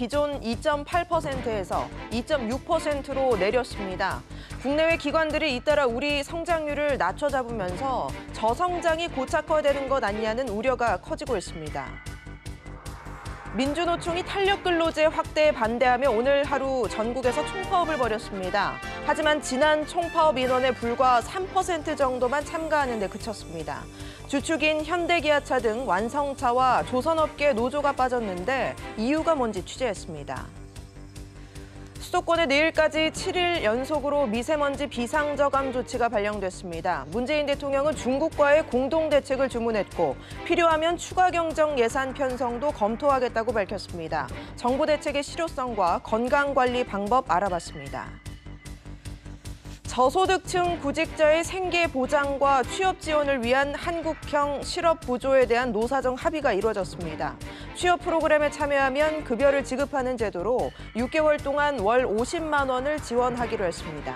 기존 2.8%에서 2.6%로 내렸습니다. 국내외 기관들이 잇따라 우리 성장률을 낮춰 잡으면서 저성장이 고착화되는 것 아니냐는 우려가 커지고 있습니다. 민주노총이 탄력근로제 확대에 반대하며 오늘 하루 전국에서 총파업을 벌였습니다. 하지만 지난 총파업 인원의 불과 3% 정도만 참가하는 데 그쳤습니다. 주축인 현대기아차 등 완성차와 조선업계 노조가 빠졌는데 이유가 뭔지 취재했습니다. 수도권에 내일까지 7일 연속으로 미세먼지 비상저감 조치가 발령됐습니다. 문재인 대통령은 중국과의 공동 대책을 주문했고 필요하면 추가 경정 예산 편성도 검토하겠다고 밝혔습니다. 정부 대책의 실효성과 건강관리 방법 알아봤습니다. 저소득층 구직자의 생계 보장과 취업 지원을 위한 한국형 실업 보조에 대한 노사정 합의가 이루어졌습니다. 취업 프로그램에 참여하면 급여를 지급하는 제도로 6개월 동안 월 50만 원을 지원하기로 했습니다.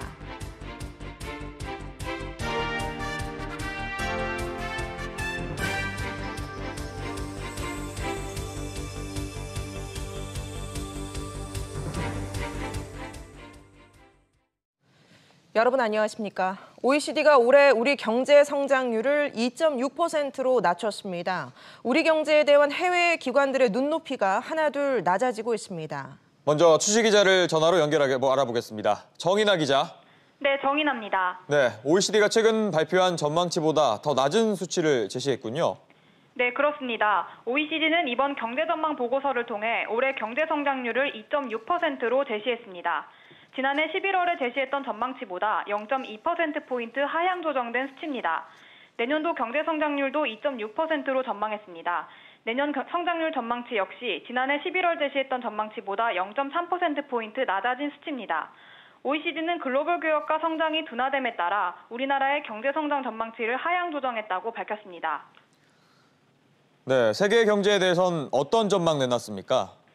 여러분 안녕하십니까? OECD가 올해 우리 경제 성장률을 2.6%로 낮췄습니다. 우리 경제에 대한 해외 기관들의 눈높이가 하나둘 낮아지고 있습니다. 먼저 취재 기자를 전화로 알아보겠습니다. 정인아 기자. 네, 정인아입니다. 네, OECD가 최근 발표한 전망치보다 더 낮은 수치를 제시했군요. 네, 그렇습니다. OECD는 이번 경제 전망 보고서를 통해 올해 경제 성장률을 2.6%로 제시했습니다. 지난해 11월에 제시했던 전망치보다 0.2%포인트 하향 조정된 수치입니다. 내년도 경제 성장률도 2.6%로 전망했습니다. 내년 성장률 전망치 역시 지난해 11월 제시했던 전망치보다 0.3%포인트 낮아진 수치입니다. OECD는 글로벌 교역과 성장이 둔화됨에 따라 우리나라의 경제 성장 전망치를 하향 조정했다고 밝혔습니다. 네, 세계 경제에 대해선 어떤 전망 내놨습니까?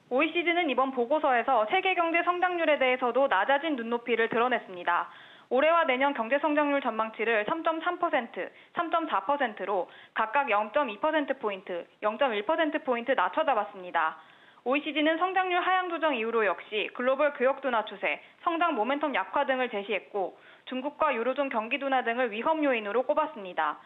OECD는 이번 보고서에서 세계 경제 성장률에 대해서도 낮아진 눈높이를 드러냈습니다. 올해와 내년 경제 성장률 전망치를 3.3%, 3.4%로 각각 0.2%포인트, 0.1%포인트 낮춰 잡았습니다. OECD는 성장률 하향 조정 이후로 역시 글로벌 교역 둔화 추세, 성장 모멘텀 약화 등을 제시했고 중국과 유로존 경기 둔화 등을 위험 요인으로 꼽았습니다.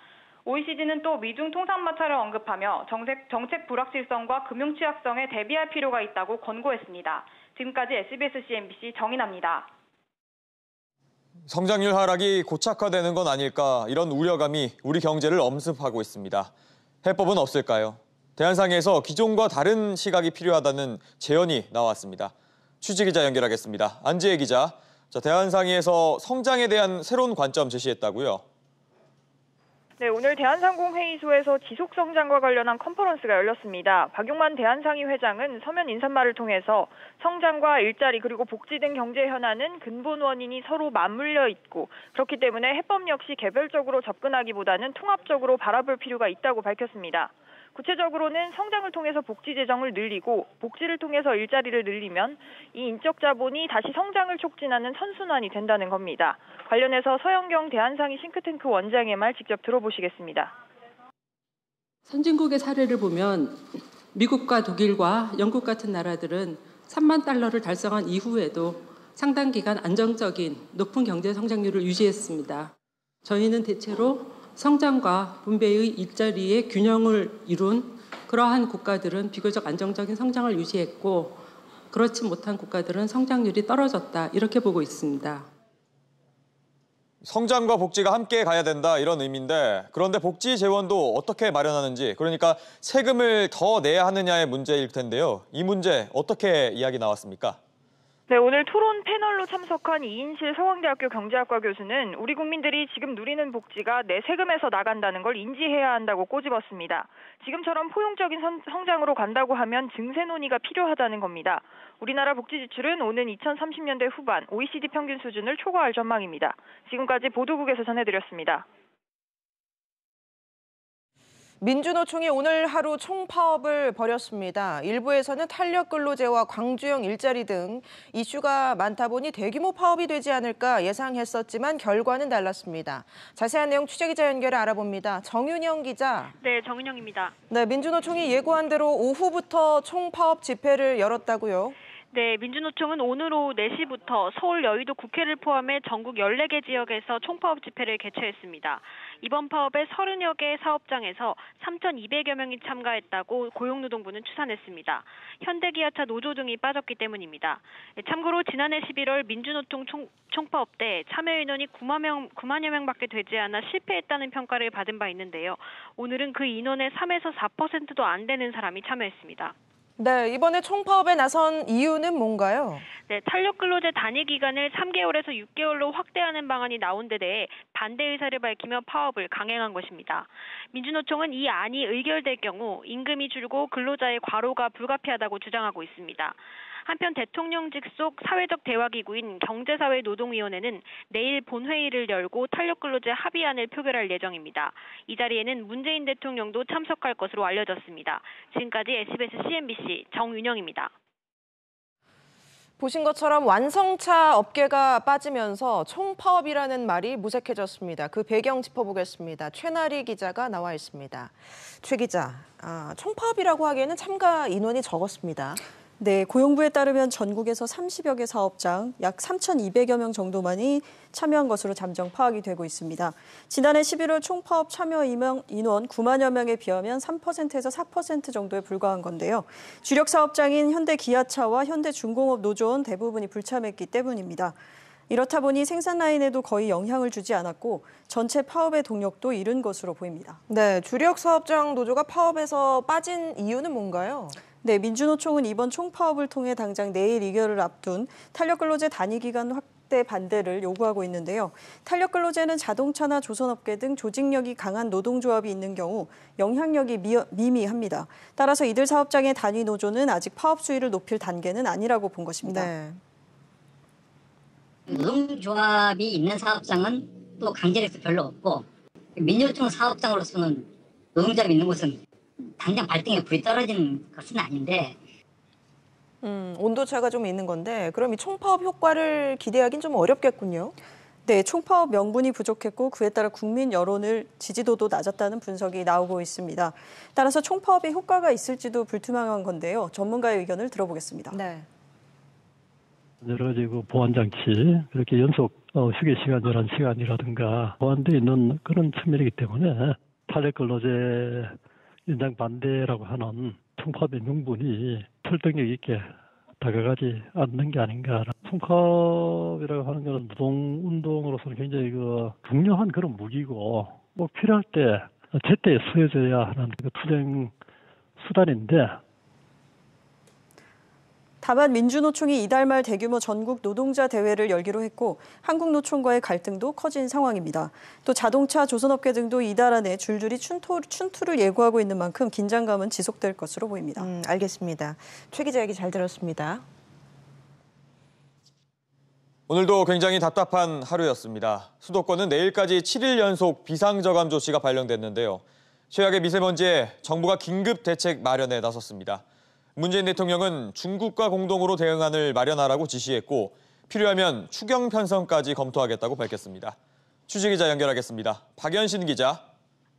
OECD는 또 미중 통상 마찰을 언급하며 정책 불확실성과 금융 취약성에 대비할 필요가 있다고 권고했습니다. 지금까지 SBS CNBC 정인아입니다. 성장률 하락이 고착화되는 건 아닐까 이런 우려감이 우리 경제를 엄습하고 있습니다. 해법은 없을까요? 대한상의에서 기존과 다른 시각이 필요하다는 제언이 나왔습니다. 취재 기자 연결하겠습니다. 안지혜 기자. 대한상의에서 성장에 대한 새로운 관점 제시했다고요? 네, 오늘 대한상공회의소에서 지속성장과 관련한 컨퍼런스가 열렸습니다. 박용만 대한상의 회장은 서면 인사말을 통해서 성장과 일자리 그리고 복지 등 경제 현안은 근본 원인이 서로 맞물려 있고 그렇기 때문에 해법 역시 개별적으로 접근하기보다는 통합적으로 바라볼 필요가 있다고 밝혔습니다. 구체적으로는 성장을 통해서 복지 재정을 늘리고 복지를 통해서 일자리를 늘리면 이 인적 자본이 다시 성장을 촉진하는 선순환이 된다는 겁니다. 관련해서 서영경 대한상의 싱크탱크 원장의 말 직접 들어보시겠습니다. 선진국의 사례를 보면 미국과 독일과 영국 같은 나라들은 3만 달러를 달성한 이후에도 상당 기간 안정적인 높은 경제 성장률을 유지했습니다. 저희는 대체로 성장과 분배의 일자리의 균형을 이룬 그러한 국가들은 비교적 안정적인 성장을 유지했고 그렇지 못한 국가들은 성장률이 떨어졌다 이렇게 보고 있습니다. 성장과 복지가 함께 가야 된다 이런 의미인데 그런데 복지 재원도 어떻게 마련하는지 그러니까 세금을 더 내야 하느냐의 문제일 텐데요. 이 문제 어떻게 이야기 나왔습니까? 네, 오늘 토론 패널로 참석한 이인실 서강대학교 경제학과 교수는 우리 국민들이 지금 누리는 복지가 내 세금에서 나간다는 걸 인지해야 한다고 꼬집었습니다. 지금처럼 포용적인 성장으로 간다고 하면 증세 논의가 필요하다는 겁니다. 우리나라 복지 지출은 오는 2030년대 후반 OECD 평균 수준을 초과할 전망입니다. 지금까지 보도국에서 전해드렸습니다. 민주노총이 오늘 하루 총파업을 벌였습니다. 일부에서는 탄력 근로제와 광주형 일자리 등 이슈가 많다 보니 대규모 파업이 되지 않을까 예상했었지만 결과는 달랐습니다. 자세한 내용 취재기자 연결해 알아봅니다. 정윤영 기자. 네, 정윤영입니다. 네, 민주노총이 예고한 대로 오후부터 총파업 집회를 열었다고요? 네, 민주노총은 오늘 오후 4시부터 서울 여의도 국회를 포함해 전국 14개 지역에서 총파업 집회를 개최했습니다. 이번 파업에 30여 개 사업장에서 3,200여 명이 참가했다고 고용노동부는 추산했습니다. 현대기아차 노조 등이 빠졌기 때문입니다. 참고로 지난해 11월 민주노총 총파업 때 참여 인원이 9만여 명밖에 되지 않아 실패했다는 평가를 받은 바 있는데요. 오늘은 그 인원의 3에서 4%도 안 되는 사람이 참여했습니다. 네, 이번에 총파업에 나선 이유는 뭔가요? 네, 탄력 근로제 단위 기간을 3개월에서 6개월로 확대하는 방안이 나온 데 대해 반대 의사를 밝히며 파업을 강행한 것입니다. 민주노총은 이 안이 의결될 경우 임금이 줄고 근로자의 과로가 불가피하다고 주장하고 있습니다. 한편 대통령직 속 사회적 대화기구인 경제사회노동위원회는 내일 본회의를 열고 탄력근로제 합의안을 표결할 예정입니다. 이 자리에는 문재인 대통령도 참석할 것으로 알려졌습니다. 지금까지 SBS CNBC 정윤영입니다. 보신 것처럼 완성차 업계가 빠지면서 총파업이라는 말이 무색해졌습니다. 그 배경 짚어보겠습니다. 최나리 기자가 나와 있습니다. 최 기자, 총파업이라고 하기에는 참가 인원이 적었습니다. 네, 고용부에 따르면 전국에서 30여 개 사업장, 약 3,200여 명 정도만이 참여한 것으로 잠정 파악이 되고 있습니다. 지난해 11월 총파업 참여 인원 9만여 명에 비하면 3%에서 4% 정도에 불과한 건데요. 주력 사업장인 현대기아차와 현대중공업 노조원 대부분이 불참했기 때문입니다. 이렇다 보니 생산 라인에도 거의 영향을 주지 않았고 전체 파업의 동력도 잃은 것으로 보입니다. 네, 주력 사업장 노조가 파업에서 빠진 이유는 뭔가요? 네, 민주노총은 이번 총파업을 통해 당장 내일 의결을 앞둔 탄력근로제 단위기간 확대 반대를 요구하고 있는데요. 탄력근로제는 자동차나 조선업계 등 조직력이 강한 노동조합이 있는 경우 영향력이 미미합니다. 따라서 이들 사업장의 단위 노조는 아직 파업 수위를 높일 단계는 아니라고 본 것입니다. 네. 노동조합이 있는 사업장은 또 강제력도 별로 없고 민주노총 사업장으로서는 노동조합이 있는 곳은 당장 발등에 불이 떨어지는 것은 아닌데 온도차가 좀 있는 건데 그럼 이 총파업 효과를 기대하기는 좀 어렵겠군요. 네, 총파업 명분이 부족했고 그에 따라 국민 여론을 지지도도 낮았다는 분석이 나오고 있습니다. 따라서 총파업에 효과가 있을지도 불투명한 건데요. 전문가의 의견을 들어보겠습니다. 네. 여러 가지 보완 장치, 그렇게 연속 휴게 시간, 11시간이라든가 보완되어 있는 그런 측면이기 때문에 탄력근로제 연장 반대라고 하는 총파업의 명분이 설득력 있게 다가가지 않는 게 아닌가. 총파업이라고 하는 것은 노동운동으로서는 굉장히 중요한 그런 무기고 꼭 필요할 때 제때 쓰여져야 하는 투쟁 수단인데 다만 민주노총이 이달 말 대규모 전국 노동자 대회를 열기로 했고 한국노총과의 갈등도 커진 상황입니다. 또 자동차, 조선업계 등도 이달 안에 줄줄이 춘투를 예고하고 있는 만큼 긴장감은 지속될 것으로 보입니다. 알겠습니다. 최 기자 얘기 잘 들었습니다. 오늘도 굉장히 답답한 하루였습니다. 수도권은 내일까지 7일 연속 비상저감 조치가 발령됐는데요. 최악의 미세먼지에 정부가 긴급 대책 마련에 나섰습니다. 문재인 대통령은 중국과 공동으로 대응안을 마련하라고 지시했고 필요하면 추경 편성까지 검토하겠다고 밝혔습니다. 취재기자 연결하겠습니다. 박연신 기자.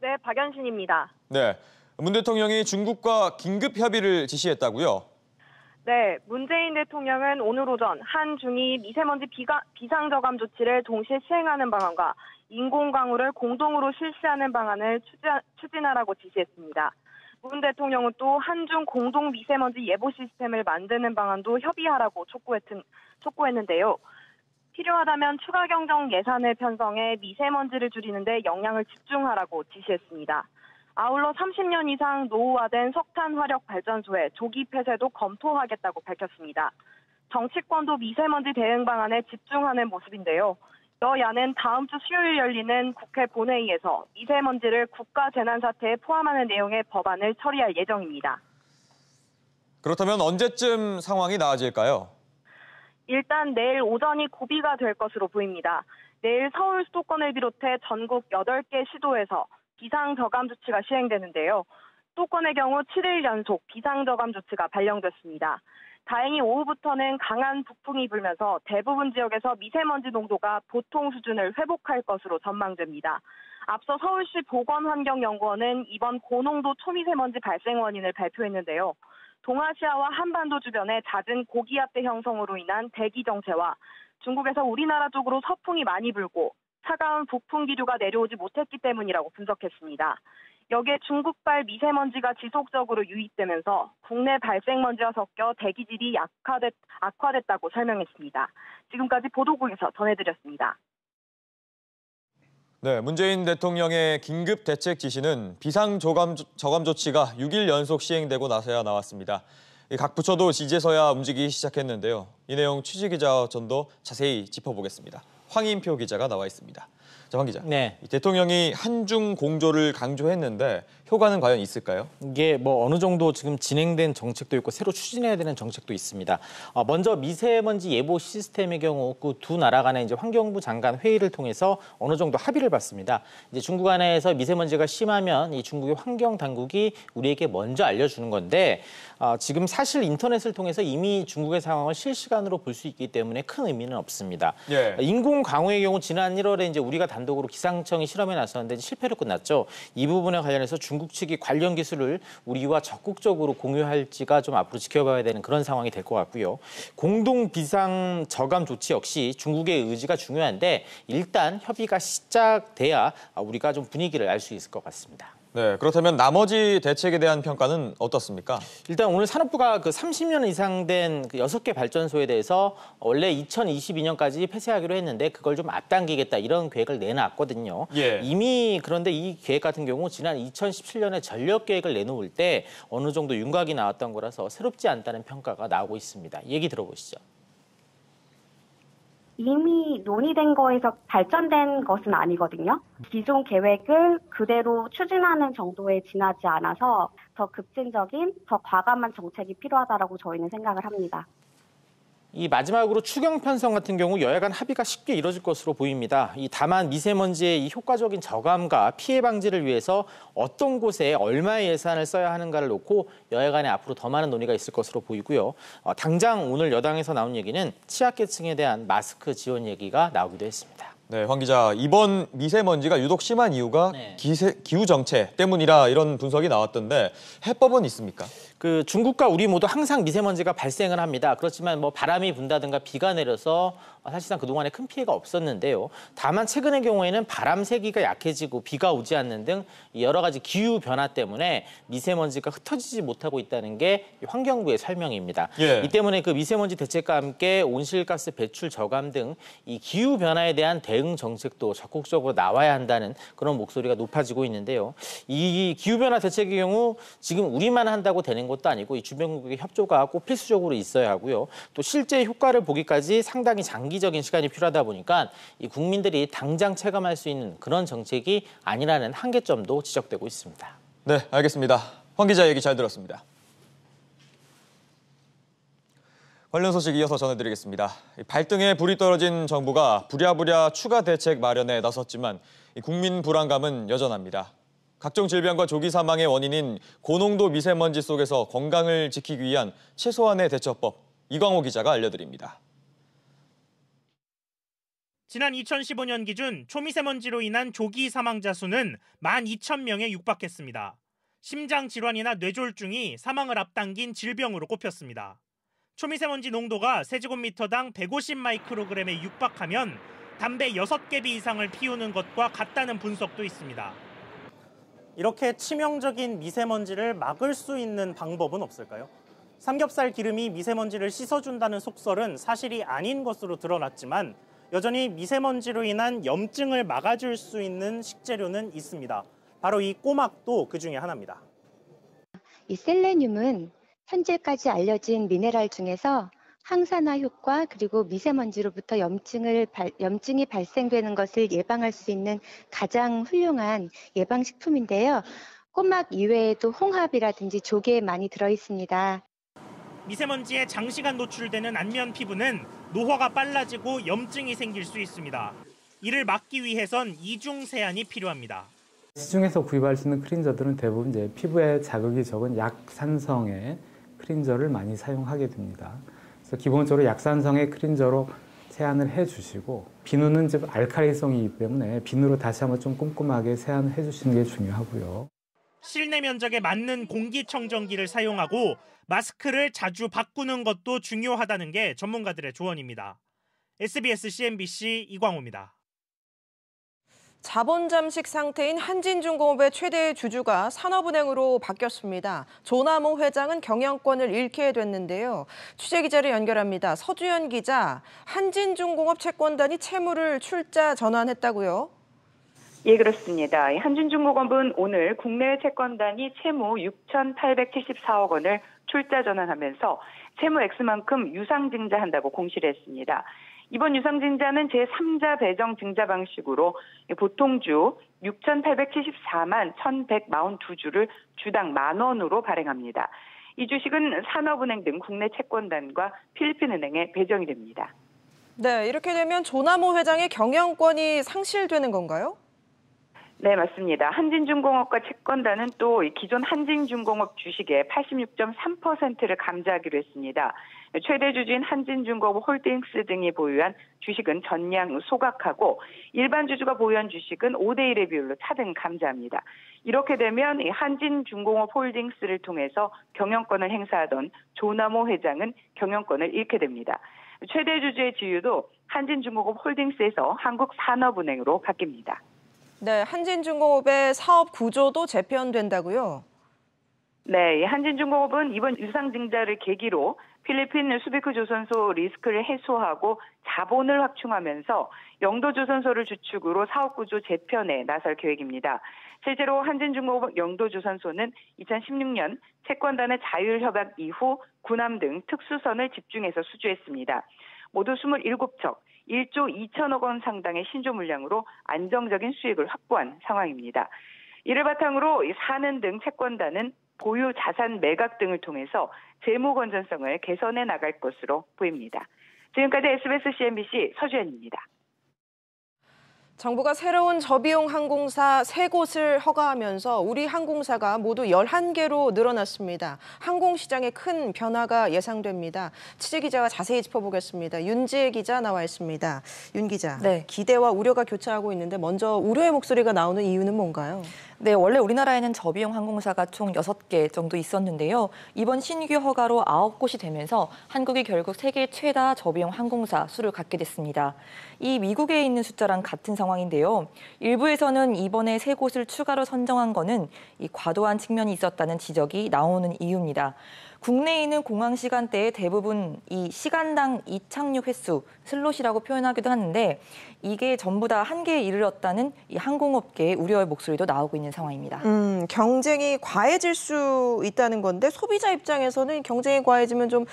네, 박연신입니다. 네, 문 대통령이 중국과 긴급 협의를 지시했다고요? 네, 문재인 대통령은 오늘 오전 한중이 미세먼지 비상저감 조치를 동시에 시행하는 방안과 인공강우를 공동으로 실시하는 방안을 추진하라고 지시했습니다. 문 대통령은 또 한중 공동 미세먼지 예보 시스템을 만드는 방안도 협의하라고 촉구했는데요. 필요하다면 추가 경정 예산을 편성해 미세먼지를 줄이는 데 영향을 집중하라고 지시했습니다. 아울러 30년 이상 노후화된 석탄 화력 발전소의 조기 폐쇄도 검토하겠다고 밝혔습니다. 정치권도 미세먼지 대응 방안에 집중하는 모습인데요. 여야는 다음 주 수요일 열리는 국회 본회의에서 미세먼지를 국가재난사태에 포함하는 내용의 법안을 처리할 예정입니다. 그렇다면 언제쯤 상황이 나아질까요? 일단 내일 오전이 고비가 될 것으로 보입니다. 내일 서울 수도권을 비롯해 전국 8개 시도에서 비상저감 조치가 시행되는데요. 수도권의 경우 7일 연속 비상저감 조치가 발령됐습니다. 다행히 오후부터는 강한 북풍이 불면서 대부분 지역에서 미세먼지 농도가 보통 수준을 회복할 것으로 전망됩니다. 앞서 서울시 보건환경연구원은 이번 고농도 초미세먼지 발생 원인을 발표했는데요. 동아시아와 한반도 주변의 잦은 고기압대 형성으로 인한 대기 정체와 중국에서 우리나라 쪽으로 서풍이 많이 불고 차가운 북풍 기류가 내려오지 못했기 때문이라고 분석했습니다. 여기에 중국발 미세먼지가 지속적으로 유입되면서 국내 발생먼지와 섞여 대기질이 악화됐다고 설명했습니다. 지금까지 보도국에서 전해드렸습니다. 네, 문재인 대통령의 긴급 대책 지시는 비상저감 조치가 6일 연속 시행되고 나서야 나왔습니다. 각 부처도 이제서야 움직이기 시작했는데요. 이 내용 취재기자와 전도 자세히 짚어보겠습니다. 황인표 기자가 나와 있습니다. 자, 황 기자. 네. 대통령이 한중 공조를 강조했는데 효과는 과연 있을까요? 이게 뭐 어느 정도 지금 진행된 정책도 있고 새로 추진해야 되는 정책도 있습니다. 먼저 미세먼지 예보 시스템의 경우 그 두 나라 간의 이제 환경부 장관 회의를 통해서 어느 정도 합의를 봤습니다. 이제 중국 안에서 미세먼지가 심하면 이 중국의 환경 당국이 우리에게 먼저 알려주는 건데 지금 사실 인터넷을 통해서 이미 중국의 상황을 실시간으로 볼 수 있기 때문에 큰 의미는 없습니다. 예. 인공 강우의 경우 지난 1월에 이제 우리가 단독으로 기상청이 실험에 나섰는데 실패로 끝났죠. 이 부분에 관련해서 중국 측이 관련 기술을 우리와 적극적으로 공유할지가 좀 앞으로 지켜봐야 되는 그런 상황이 될 것 같고요. 공동 비상 저감 조치 역시 중국의 의지가 중요한데 일단 협의가 시작돼야 우리가 좀 분위기를 알 수 있을 것 같습니다. 네, 그렇다면 나머지 대책에 대한 평가는 어떻습니까? 일단 오늘 산업부가 그 30년 이상 된 그 6개 발전소에 대해서 원래 2022년까지 폐쇄하기로 했는데 그걸 좀 앞당기겠다 이런 계획을 내놨거든요. 예. 이미 그런데 이 계획 같은 경우 지난 2017년에 전력 계획을 내놓을 때 어느 정도 윤곽이 나왔던 거라서 새롭지 않다는 평가가 나오고 있습니다. 얘기 들어보시죠. 이미 논의된 거에서 발전된 것은 아니거든요. 기존 계획을 그대로 추진하는 정도에 지나지 않아서 더 급진적인, 더 과감한 정책이 필요하다라고 저희는 생각을 합니다. 이 마지막으로 추경 편성 같은 경우 여야 간 합의가 쉽게 이뤄질 것으로 보입니다. 다만 미세먼지의 이 효과적인 저감과 피해 방지를 위해서 어떤 곳에 얼마의 예산을 써야 하는가를 놓고 여야 간에 앞으로 더 많은 논의가 있을 것으로 보이고요. 당장 오늘 여당에서 나온 얘기는 취약계층에 대한 마스크 지원 얘기가 나오기도 했습니다. 네, 황 기자, 이번 미세먼지가 유독 심한 이유가 기후 정체 때문이라 이런 분석이 나왔던데 해법은 있습니까? 그 중국과 우리 모두 항상 미세먼지가 발생을 합니다. 그렇지만 뭐 바람이 분다든가 비가 내려서 사실상 그동안에 큰 피해가 없었는데요. 다만 최근의 경우에는 바람 세기가 약해지고 비가 오지 않는 등 여러 가지 기후 변화 때문에 미세먼지가 흩어지지 못하고 있다는 게 환경부의 설명입니다. 예. 이 때문에 그 미세먼지 대책과 함께 온실가스 배출 저감 등 이 기후 변화에 대한 대응 정책도 적극적으로 나와야 한다는 그런 목소리가 높아지고 있는데요. 이 기후 변화 대책의 경우 지금 우리만 한다고 되는 것도 아니고 이 주변국의 협조가 꼭 필수적으로 있어야 하고요. 또 실제 효과를 보기까지 상당히 장기적인 시간이 필요하다 보니까 이 국민들이 당장 체감할 수 있는 그런 정책이 아니라는 한계점도 지적되고 있습니다. 네, 알겠습니다. 황 기자 얘기 잘 들었습니다. 관련 소식 이어서 전해드리겠습니다. 발등에 불이 떨어진 정부가 부랴부랴 추가 대책 마련에 나섰지만 국민 불안감은 여전합니다. 각종 질병과 조기 사망의 원인인 고농도 미세먼지 속에서 건강을 지키기 위한 최소한의 대처법, 이광호 기자가 알려드립니다. 지난 2015년 기준 초미세먼지로 인한 조기 사망자 수는 12,000명에 육박했습니다. 심장 질환이나 뇌졸중이 사망을 앞당긴 질병으로 꼽혔습니다. 초미세먼지 농도가 세제곱미터당 150 마이크로그램에 육박하면 담배 6개비 이상을 피우는 것과 같다는 분석도 있습니다. 이렇게 치명적인 미세먼지를 막을 수 있는 방법은 없을까요? 삼겹살 기름이 미세먼지를 씻어준다는 속설은 사실이 아닌 것으로 드러났지만 여전히 미세먼지로 인한 염증을 막아줄 수 있는 식재료는 있습니다. 바로 이 꼬막도 그 중에 하나입니다. 이 셀레늄은 현재까지 알려진 미네랄 중에서 항산화 효과 그리고 미세먼지로부터 염증이 발생되는 것을 예방할 수 있는 가장 훌륭한 예방식품인데요. 꼬막 이외에도 홍합이라든지 조개에 많이 들어있습니다. 미세먼지에 장시간 노출되는 안면 피부는 노화가 빨라지고 염증이 생길 수 있습니다. 이를 막기 위해선 이중 세안이 필요합니다. 시중에서 구입할 수 있는 클린저들은 대부분 이제 피부에 자극이 적은 약산성의 클린저를 많이 사용하게 됩니다. 그래서 기본적으로 약산성의 클린저로 세안을 해주시고, 비누는 좀 알칼리성이기 때문에 비누로 다시 한번 좀 꼼꼼하게 세안을 해주시는 게 중요하고요. 실내 면적에 맞는 공기청정기를 사용하고 마스크를 자주 바꾸는 것도 중요하다는 게 전문가들의 조언입니다. SBS CNBC 이광호입니다. 자본 잠식 상태인 한진중공업의 최대 주주가 산업은행으로 바뀌었습니다. 조남호 회장은 경영권을 잃게 됐는데요. 취재기자를 연결합니다. 서주연 기자, 한진중공업 채권단이 채무를 출자 전환했다고요? 예, 그렇습니다. 한진중공업은 오늘 국내 채권단이 채무 6,874억 원을 출자 전환하면서 채무 액수만큼 유상증자한다고 공시를 했습니다. 이번 유상증자는 제3자 배정 증자 방식으로 보통주 6,874만 1,142주를 주당 10,000원으로 발행합니다. 이 주식은 산업은행 등 국내 채권단과 필리핀은행에 배정이 됩니다. 네, 이렇게 되면 조남호 회장의 경영권이 상실되는 건가요? 네, 맞습니다. 한진중공업과 채권단은 또 기존 한진중공업 주식의 86.3%를 감자하기로 했습니다. 최대 주주인 한진중공업 홀딩스 등이 보유한 주식은 전량 소각하고, 일반 주주가 보유한 주식은 5대1의 비율로 차등 감자합니다. 이렇게 되면 한진중공업 홀딩스를 통해서 경영권을 행사하던 조남호 회장은 경영권을 잃게 됩니다. 최대 주주의 지위도 한진중공업 홀딩스에서 한국산업은행으로 바뀝니다. 네, 한진중공업의 사업 구조도 재편된다고요? 네, 한진중공업은 이번 유상증자를 계기로 필리핀 수비크 조선소 리스크를 해소하고 자본을 확충하면서 영도 조선소를 주축으로 사업 구조 재편에 나설 계획입니다. 실제로 한진중공업 영도 조선소는 2016년 채권단의 자율협약 이후 군함 등 특수선을 집중해서 수주했습니다. 모두 27척, 1조 2천억 원 상당의 신조 물량으로 안정적인 수익을 확보한 상황입니다. 이를 바탕으로 사는 등 채권단은 보유 자산 매각 등을 통해서 재무 건전성을 개선해 나갈 것으로 보입니다. 지금까지 SBS CNBC 서주연입니다. 정부가 새로운 저비용 항공사 3곳을 허가하면서 우리 항공사가 모두 11개로 늘어났습니다. 항공시장에 큰 변화가 예상됩니다. 취재기자가 자세히 짚어보겠습니다. 윤지혜 기자 나와 있습니다. 윤 기자, 네. 기대와 우려가 교차하고 있는데 먼저 우려의 목소리가 나오는 이유는 뭔가요? 네, 원래 우리나라에는 저비용 항공사가 총 6개 정도 있었는데요. 이번 신규 허가로 9곳이 되면서 한국이 결국 세계 최다 저비용 항공사 수를 갖게 됐습니다. 이 미국에 있는 숫자랑 같은 상황인데요. 일부에서는 이번에 3곳을 추가로 선정한 거는 이 과도한 측면이 있었다는 지적이 나오는 이유입니다. 국내에 있는 공항 시간대에 대부분 이 시간당 이착륙 횟수, 슬롯이라고 표현하기도 하는데 이게 전부 다 한계에 이르렀다는 이 항공업계의 우려의 목소리도 나오고 있는 상황입니다. 경쟁이 과해질 수 있다는 건데 소비자 입장에서는 경쟁이 과해지면 좀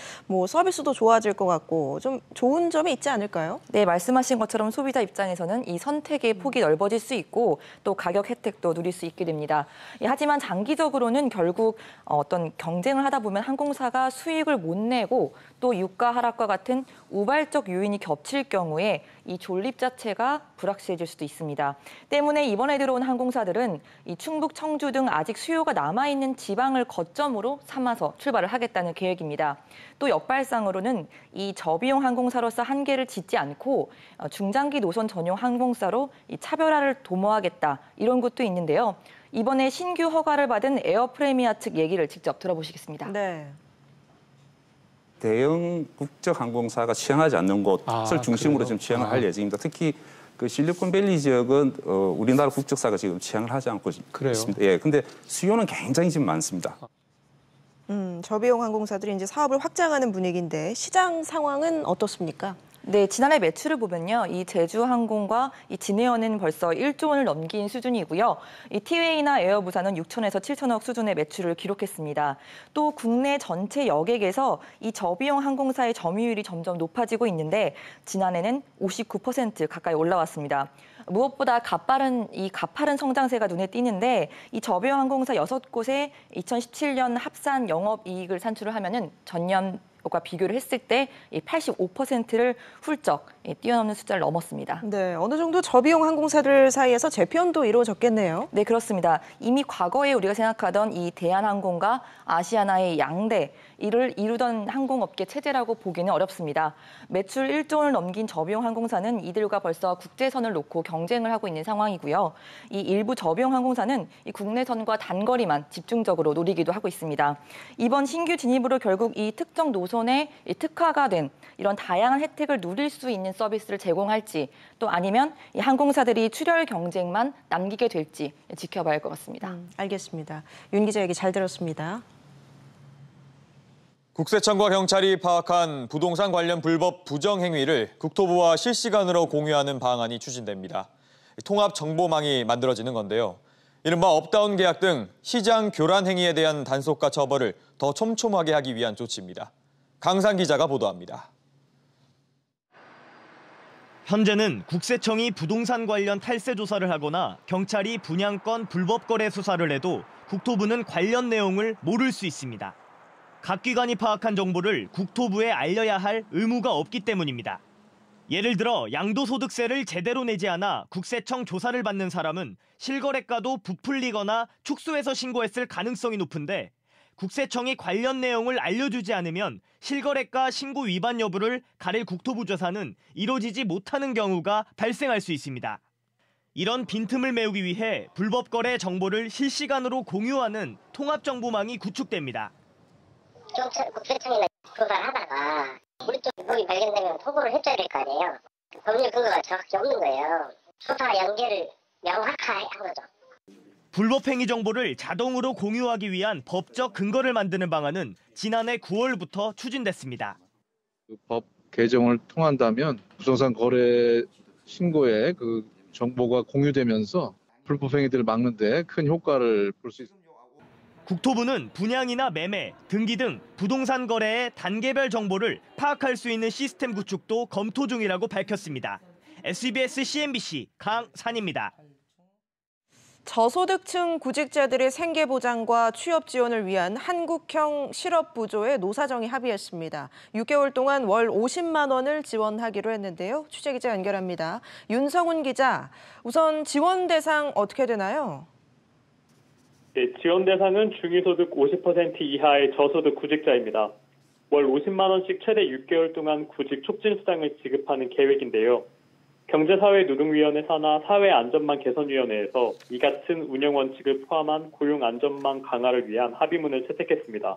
서비스도 좋아질 것 같고 좀 좋은 점이 있지 않을까요? 네, 말씀하신 것처럼 소비자 입장에서는 이 선택의 폭이 넓어질 수 있고 또 가격 혜택도 누릴 수 있게 됩니다. 하지만 장기적으로는 결국 어떤 경쟁을 하다 보면 항공사가 수익을 못 내고 또 유가 하락과 같은 우발적 요인이 겹칠 경우에 이 존립 자체가 불확실해질 수도 있습니다. 때문에 이번에 들어온 항공사들은 이 충북, 청주 등 아직 수요가 남아있는 지방을 거점으로 삼아서 출발을 하겠다는 계획입니다. 또 역발상으로는 이 저비용 항공사로서 한계를 짓지 않고 중장기 노선 전용 항공사로 이 차별화를 도모하겠다 이런 것도 있는데요. 이번에 신규 허가를 받은 에어프레미아 측 얘기를 직접 들어보시겠습니다. 네. 대형 국적 항공사가 취항하지 않는 곳을 중심으로 지금 취항을 할 예정입니다. 특히 그 실리콘밸리 지역은 우리나라 국적사가 지금 취항을 하지 않고 있습니다. 예, 근데 수요는 굉장히 지금 많습니다. 저비용 항공사들이 이제 사업을 확장하는 분위기인데 시장 상황은 어떻습니까? 네, 지난해 매출을 보면요. 이 제주항공과 이 진에어는 벌써 1조 원을 넘긴 수준이고요. 이 티웨이나 에어부산은 6천에서 7천억 수준의 매출을 기록했습니다. 또 국내 전체 여객에서 이 저비용 항공사의 점유율이 점점 높아지고 있는데 지난해는 59% 가까이 올라왔습니다. 무엇보다 가파른 성장세가 눈에 띄는데 이 저비용 항공사 6곳에 2017년 합산 영업이익을 산출을 하면은 전년 과 비교를 했을 때 85%를 훌쩍 뛰어넘는 숫자를 넘었습니다. 네, 어느 정도 저비용 항공사들 사이에서 재편도 이루어졌겠네요. 네, 그렇습니다. 이미 과거에 우리가 생각하던 이 대한항공과 아시아나의 양대, 이를 이루던 항공업계 체제라고 보기는 어렵습니다. 매출 1조 원을 넘긴 저비용 항공사는 이들과 벌써 국제선을 놓고 경쟁을 하고 있는 상황이고요. 이 일부 저비용 항공사는 이 국내선과 단거리만 집중적으로 노리기도 하고 있습니다. 이번 신규 진입으로 결국 이 특정 노선에 특화가 된 이런 다양한 혜택을 누릴 수 있는 서비스를 제공할지, 또 아니면 이 항공사들이 출혈 경쟁만 남기게 될지 지켜봐야 할 것 같습니다. 알겠습니다. 윤 기자 얘기 잘 들었습니다. 국세청과 경찰이 파악한 부동산 관련 불법 부정 행위를 국토부와 실시간으로 공유하는 방안이 추진됩니다. 통합 정보망이 만들어지는 건데요. 이른바 업다운 계약 등 시장 교란 행위에 대한 단속과 처벌을 더 촘촘하게 하기 위한 조치입니다. 강상 기자가 보도합니다. 현재는 국세청이 부동산 관련 탈세 조사를 하거나 경찰이 분양권 불법 거래 수사를 해도 국토부는 관련 내용을 모를 수 있습니다. 각 기관이 파악한 정보를 국토부에 알려야 할 의무가 없기 때문입니다. 예를 들어 양도소득세를 제대로 내지 않아 국세청 조사를 받는 사람은 실거래가도 부풀리거나 축소해서 신고했을 가능성이 높은데, 국세청이 관련 내용을 알려주지 않으면 실거래가 신고 위반 여부를 가릴 국토부 조사는 이루어지지 못하는 경우가 발생할 수 있습니다. 이런 빈틈을 메우기 위해 불법 거래 정보를 실시간으로 공유하는 통합정보망이 구축됩니다. 경찰, 국세청이나 조사를 하다가 우리 쪽 물이 발견되면 보고를 해줘야 될 거 아니에요. 법률 근거가 정확히 없는 거예요. 수사 연계를 명확하게 한 거죠. 불법 행위 정보를 자동으로 공유하기 위한 법적 근거를 만드는 방안은 지난해 9월부터 추진됐습니다. 법 개정을 통한다면 부동산 거래 신고에 그 정보가 공유되면서 불법 행위들을 막는 데 큰 효과를 볼 수 있습니다. 국토부는 분양이나 매매, 등기 등 부동산 거래의 단계별 정보를 파악할 수 있는 시스템 구축도 검토 중이라고 밝혔습니다. SBS CNBC 강산입니다. 저소득층 구직자들의 생계 보장과 취업 지원을 위한 한국형 실업부조에 노사정이 합의했습니다. 6개월 동안 월 50만 원을 지원하기로 했는데요. 취재기자 연결합니다. 윤성훈 기자, 우선 지원 대상 어떻게 되나요? 네, 지원 대상은 중위소득 50% 이하의 저소득 구직자입니다. 월 50만 원씩 최대 6개월 동안 구직 촉진 수당을 지급하는 계획인데요. 경제사회노동위원회 산하 사회안전망 개선위원회에서 이 같은 운영 원칙을 포함한 고용 안전망 강화를 위한 합의문을 채택했습니다.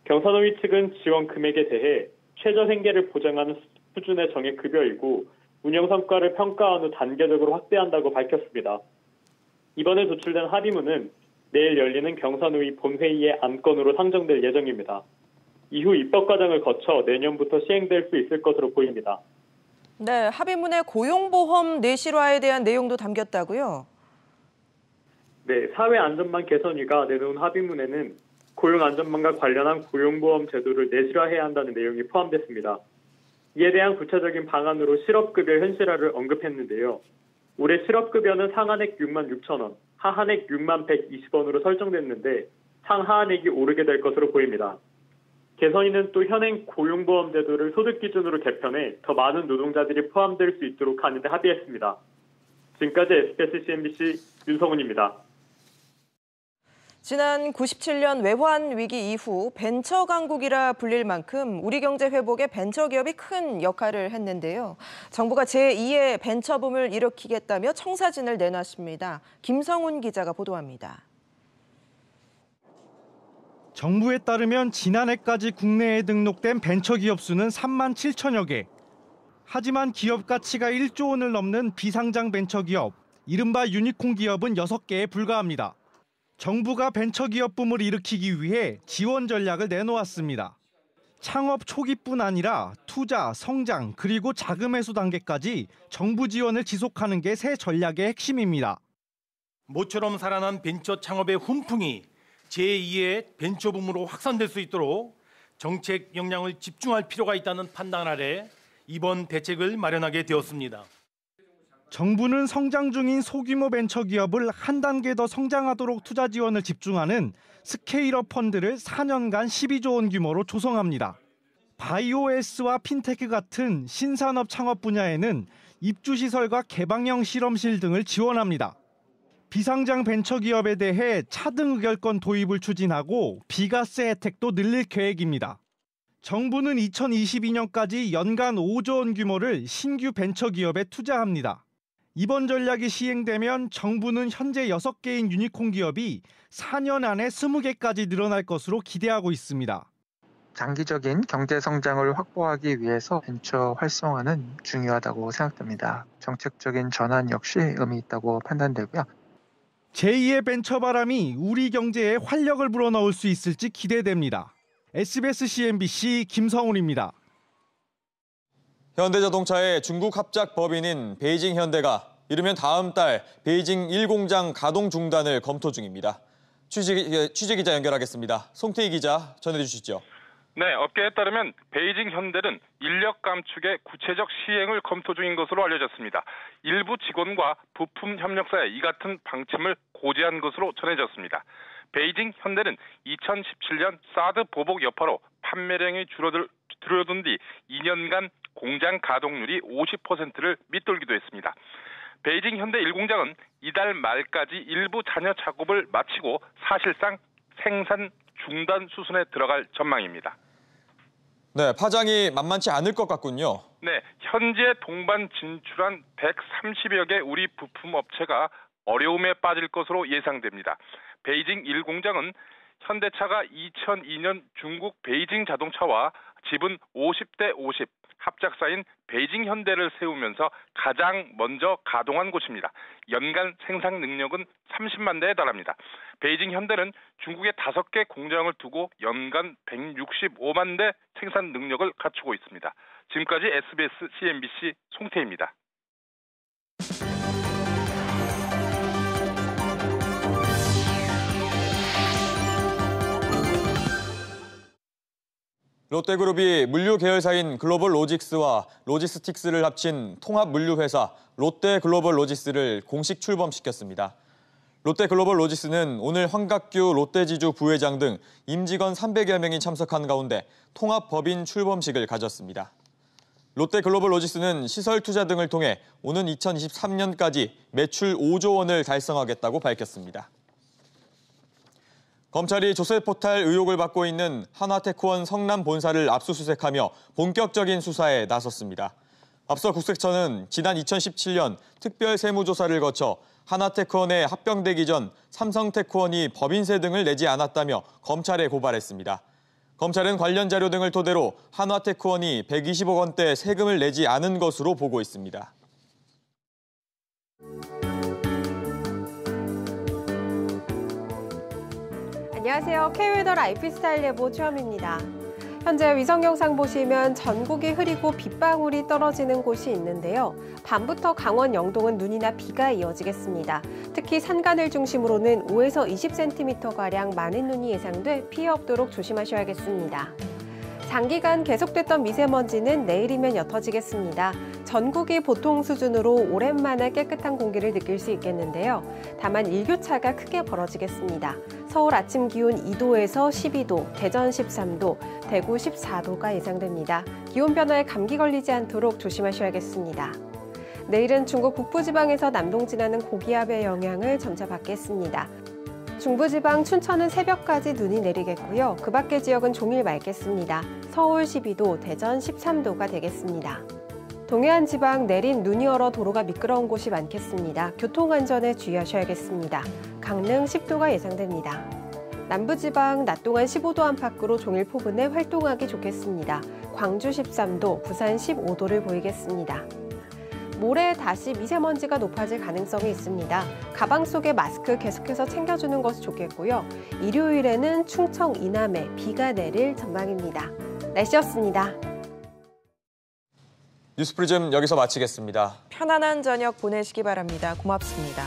경사노위 측은 지원 금액에 대해 최저 생계를 보장하는 수준의 정액급여이고 운영 성과를 평가한 후 단계적으로 확대한다고 밝혔습니다. 이번에 도출된 합의문은 내일 열리는 경사노위 본회의의 안건으로 상정될 예정입니다. 이후 입법 과정을 거쳐 내년부터 시행될 수 있을 것으로 보입니다. 네, 합의문에 고용보험 내실화에 대한 내용도 담겼다고요? 네, 사회안전망 개선위가 내놓은 합의문에는 고용안전망과 관련한 고용보험 제도를 내실화해야 한다는 내용이 포함됐습니다. 이에 대한 구체적인 방안으로 실업급여 현실화를 언급했는데요. 올해 실업급여는 상한액 6만 6천 원, 하한액 6만 120원으로 설정됐는데 상하한액이 오르게 될 것으로 보입니다. 개선위는 또 현행 고용보험 제도를 소득 기준으로 개편해 더 많은 노동자들이 포함될 수 있도록 하는 데 합의했습니다. 지금까지 SBS CNBC 윤성훈입니다. 지난 97년 외환 위기 이후 벤처 강국이라 불릴 만큼 우리 경제 회복에 벤처기업이 큰 역할을 했는데요. 정부가 제2의 벤처붐을 일으키겠다며 청사진을 내놨습니다. 김성훈 기자가 보도합니다. 정부에 따르면 지난해까지 국내에 등록된 벤처기업 수는 3만 7천여 개. 하지만 기업 가치가 1조 원을 넘는 비상장 벤처기업, 이른바 유니콘 기업은 6개에 불과합니다. 정부가 벤처기업 붐을 일으키기 위해 지원 전략을 내놓았습니다. 창업 초기뿐 아니라 투자, 성장, 그리고 자금 회수 단계까지 정부 지원을 지속하는 게 새 전략의 핵심입니다. 모처럼 살아난 벤처 창업의 훈풍이 제2의 벤처붐으로 확산될 수 있도록 정책 역량을 집중할 필요가 있다는 판단 아래 이번 대책을 마련하게 되었습니다. 정부는 성장 중인 소규모 벤처기업을 한 단계 더 성장하도록 투자 지원을 집중하는 스케일업 펀드를 4년간 12조 원 규모로 조성합니다. 바이오에스와 핀테크 같은 신산업 창업 분야에는 입주시설과 개방형 실험실 등을 지원합니다. 비상장 벤처기업에 대해 차등 의결권 도입을 추진하고 비과세 혜택도 늘릴 계획입니다. 정부는 2022년까지 연간 5조 원 규모를 신규 벤처기업에 투자합니다. 이번 전략이 시행되면 정부는 현재 6개인 유니콘 기업이 4년 안에 20개까지 늘어날 것으로 기대하고 있습니다. 장기적인 경제 성장을 확보하기 위해서 벤처 활성화는 중요하다고 생각됩니다. 정책적인 전환 역시 의미 있다고 판단되고요. 제2의 벤처 바람이 우리 경제에 활력을 불어넣을 수 있을지 기대됩니다. SBS CNBC 김성훈입니다. 현대자동차의 중국 합작 법인인 베이징 현대가 이르면 다음 달 베이징 1공장 가동 중단을 검토 중입니다. 취재기자 연결하겠습니다. 송태희 기자 전해주시죠. 네, 업계에 따르면 베이징 현대는 인력 감축의 구체적 시행을 검토 중인 것으로 알려졌습니다. 일부 직원과 부품 협력사의 이 같은 방침을 고지한 것으로 전해졌습니다. 베이징 현대는 2017년 사드 보복 여파로 판매량이 줄어든 뒤 2년간 공장 가동률이 50%를 밑돌기도 했습니다. 베이징 현대 1공장은 이달 말까지 일부 잔여 작업을 마치고 사실상 생산 중단 수순에 들어갈 전망입니다. 네, 파장이 만만치 않을 것 같군요. 네, 현재 동반 진출한 130여 개 우리 부품 업체가 어려움에 빠질 것으로 예상됩니다. 베이징 1공장은 현대차가 2002년 중국 베이징 자동차와 지분 50대 50 합작사인 베이징 현대를 세우면서 가장 먼저 가동한 곳입니다. 연간 생산 능력은 30만 대에 달합니다. 베이징 현대는 중국에 5개 공장을 두고 연간 165만 대 생산 능력을 갖추고 있습니다. 지금까지 SBS CNBC 송태희입니다. 롯데그룹이 물류 계열사인 글로벌 로직스와 로지스틱스를 합친 통합 물류회사 롯데글로벌 로지스를 공식 출범시켰습니다. 롯데글로벌 로지스는 오늘 황각규 롯데지주 부회장 등 임직원 300여 명이 참석한 가운데 통합 법인 출범식을 가졌습니다. 롯데글로벌 로지스는 시설 투자 등을 통해 오는 2023년까지 매출 5조 원을 달성하겠다고 밝혔습니다. 검찰이 조세 포탈 의혹을 받고 있는 한화테크원 성남 본사를 압수수색하며 본격적인 수사에 나섰습니다. 앞서 국세청은 지난 2017년 특별 세무조사를 거쳐 한화테크원에 합병되기 전 삼성테크원이 법인세 등을 내지 않았다며 검찰에 고발했습니다. 검찰은 관련 자료 등을 토대로 한화테크원이 120억 원대 세금을 내지 않은 것으로 보고 있습니다. 안녕하세요. K웨더 라이프스타일 예보 최현미입니다. 현재 위성 영상 보시면 전국이 흐리고 빗방울이 떨어지는 곳이 있는데요. 밤부터 강원 영동은 눈이나 비가 이어지겠습니다. 특히 산간을 중심으로는 5에서 20cm가량 많은 눈이 예상돼 피해 없도록 조심하셔야겠습니다. 장기간 계속됐던 미세먼지는 내일이면 옅어지겠습니다. 전국이 보통 수준으로 오랜만에 깨끗한 공기를 느낄 수 있겠는데요. 다만 일교차가 크게 벌어지겠습니다. 서울 아침 기온 2도에서 12도, 대전 13도, 대구 14도가 예상됩니다. 기온 변화에 감기 걸리지 않도록 조심하셔야겠습니다. 내일은 중국 북부지방에서 남동 지나는 고기압의 영향을 점차 받겠습니다. 중부지방 춘천은 새벽까지 눈이 내리겠고요. 그 밖의 지역은 종일 맑겠습니다. 서울 12도, 대전 13도가 되겠습니다. 동해안 지방 내린 눈이 얼어 도로가 미끄러운 곳이 많겠습니다. 교통안전에 주의하셔야겠습니다. 강릉 10도가 예상됩니다. 남부지방 낮 동안 15도 안팎으로 종일 포근해 활동하기 좋겠습니다. 광주 13도, 부산 15도를 보이겠습니다. 모레 다시 미세먼지가 높아질 가능성이 있습니다. 가방 속에 마스크 계속해서 챙겨주는 것이 좋겠고요. 일요일에는 충청 이남에 비가 내릴 전망입니다. 날씨였습니다. 뉴스프리즘 여기서 마치겠습니다. 편안한 저녁 보내시기 바랍니다. 고맙습니다.